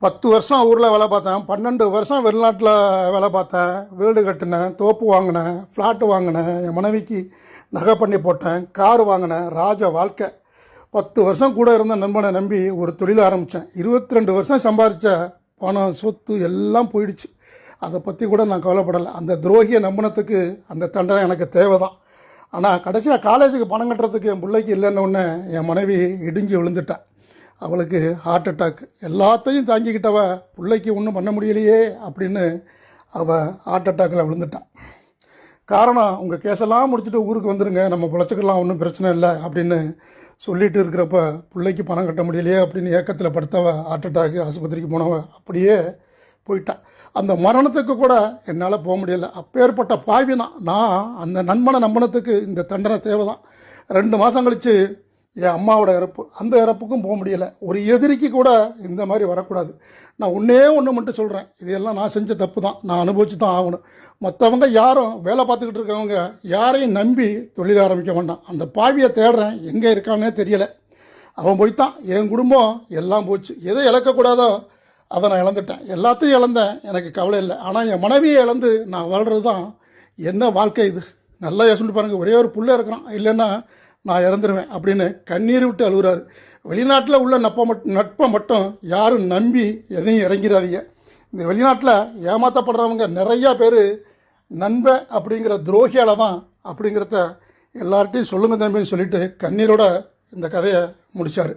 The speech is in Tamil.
10 வருஷம் ஊரில் வேலை பார்த்தேன். 12 வருஷம் வெளிநாட்டில் வேலை பார்த்தேன். வீடு கட்டினேன், தோப்பு வாங்கினேன், ஃப்ளாட்டு வாங்கினேன், என் மனைவிக்கு நகை பண்ணி போட்டேன், கார் வாங்கினேன். ராஜ வாழ்க்கை. 10 வருஷம் கூட இருந்த நண்பனை நம்பி ஒரு தொழில் ஆரம்பித்தேன். 22 வருஷம் சம்பாதிச்ச பணம், சொத்து எல்லாம் போயிடுச்சு. அதை பற்றி கூட நான் கவலைப்படலை. அந்த துரோகியை நம்பினத்துக்கு அந்த தண்டனை எனக்கு தேவை தான். ஆனால் கடைசியாக காலேஜுக்கு பணம் கட்டுறதுக்கு என் பிள்ளைக்கு இல்லைன்னு என் மனைவி இடிஞ்சு விழுந்துட்டேன். அவளுக்கு ஹார்ட் அட்டாக். எல்லாத்தையும் தாங்கிக்கிட்டவ பிள்ளைக்கு ஒன்றும் பண்ண முடியலையே அப்படின்னு அவள் ஹார்ட் அட்டாக்கில் விழுந்துட்டான். காரணம், உங்கள் கேஸெல்லாம் முடிச்சுட்டு ஊருக்கு வந்துடுங்க, நம்ம பிழைச்சிக்கலாம், ஒன்றும் பிரச்சனை இல்லை அப்படின்னு சொல்லிட்டு இருக்கிறப்ப பிள்ளைக்கு பணம் கட்ட முடியலையே அப்படின்னு ஏக்கத்தில் படுத்தவ ஹார்ட் அட்டாக்கு ஆஸ்பத்திரிக்கு போனவ அப்படியே போயிட்டான். அந்த மரணத்துக்கு கூட என்னால் போக முடியலை. அப்பேற்பட்ட பாவினா நான். அந்த நண்பனை நம்பினத்துக்கு இந்த தண்டனை தேவை தான். 2 மாதம் கழித்து என் அம்மாவோட இறப்பு. அந்த இறப்புக்கும் போக முடியலை. ஒரு எதிரிக்கு கூட இந்த மாதிரி வரக்கூடாது. நான் ஒன்று மட்டும் சொல்கிறேன், இதெல்லாம் நான் செஞ்ச தப்பு தான், நான் அனுபவிச்சு தான் ஆகணும். மற்றவங்க யாரும் வேலை பார்த்துக்கிட்டு இருக்கவங்க யாரையும் நம்பி தொழில் ஆரம்பிக்க வேண்டாம். அந்த பாவியை தேடுறேன், எங்கே இருக்கானே தெரியலை. அவன் போய்த்தான். என் குடும்பம் எல்லாம் போச்சு. எதை இழக்கக்கூடாதோ அதை நான் இழந்துட்டேன். எல்லாத்தையும் இழந்தேன், எனக்கு கவலை இல்லை. ஆனால் என் மனைவியை இழந்து நான் வாழ்கிறது தான் என்ன வாழ்க்கை இது? நல்லா யோசிச்சு பாருங்கள். ஒரே ஒரு புள்ள இருக்கிறான், இல்லைன்னா நான் இறந்துருவேன் அப்படின்னு கண்ணீர் விட்டு அழுகுறாரு. வெளிநாட்டில் உள்ள நட்பை மட்டும் யாரும் நம்பி எதையும் இறங்கிறாதீங்க. இந்த வெளிநாட்டில் ஏமாற்றப்படுறவங்க நிறையா பேர் நண்பன் அப்படிங்கிற துரோகியால் தான் அப்படிங்கிறத எல்லார்ட்டையும் சொல்லுங்க தம்பின்னு சொல்லிட்டு கண்ணீரோட இந்த கதையை முடித்தார்.